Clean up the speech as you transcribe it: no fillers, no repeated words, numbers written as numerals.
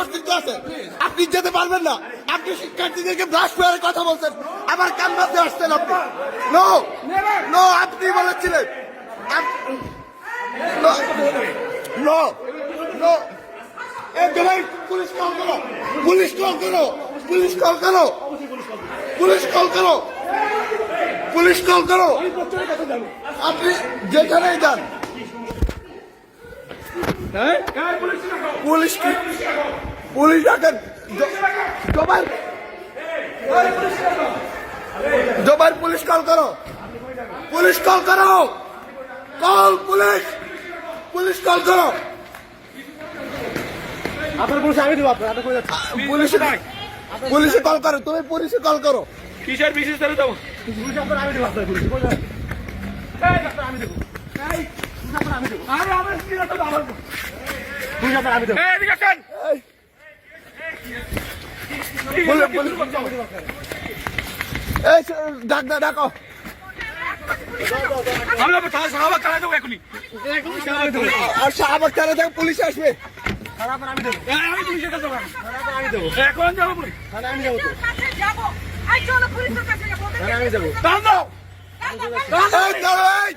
অস্তিত্ব আছে। আপনি যেতে পারবেন না। আপনি শিক্ষার্থীদেরকে ব্রাশ করে কথা বলছেন, আবার ক্যাম্পাসে আসছেন আপনি। নো নো, আপনি বলেছিলেন। নো নো, পুলিশ কল করো, পুলিশ কল করো, পুলিশ কল করো, পুলিশ কল করো, পুলিশ কল করো। আপনি যেখানেই যান পুলিশ পুলিশ ডাকেন। জবাই পুলিশ কল করো, পুলিশ কল করো, কল পুলিশ, পুলিশ কল করো। আপনার পুলিশ আমি দেবো। আপনার পুলিশে কল করো, তুমি পুলিশে কল করো। কিসের বিশেষ করে দেবো? পুলিশ আপনার আমি দেবো। আপনার পুলিশ আমি দেবো। আমি দেবো। আরে আমার পুলিশ আপনার আমি দেবো। এদিকে আসেন। এই ডাকো। আমরা সাহাবাগ চালাই দেবো এখনই। আর শাহবাগ থানা থেকে পুলিশ আসবে। আমি দেবো। আমি পুলিশের কাছে যাবো। আমি দেবো। এখন যাবো পুলিশ। আমি যাবো তো। আমি যাবো। দাও দাও। এই দাঁড়াও, এই।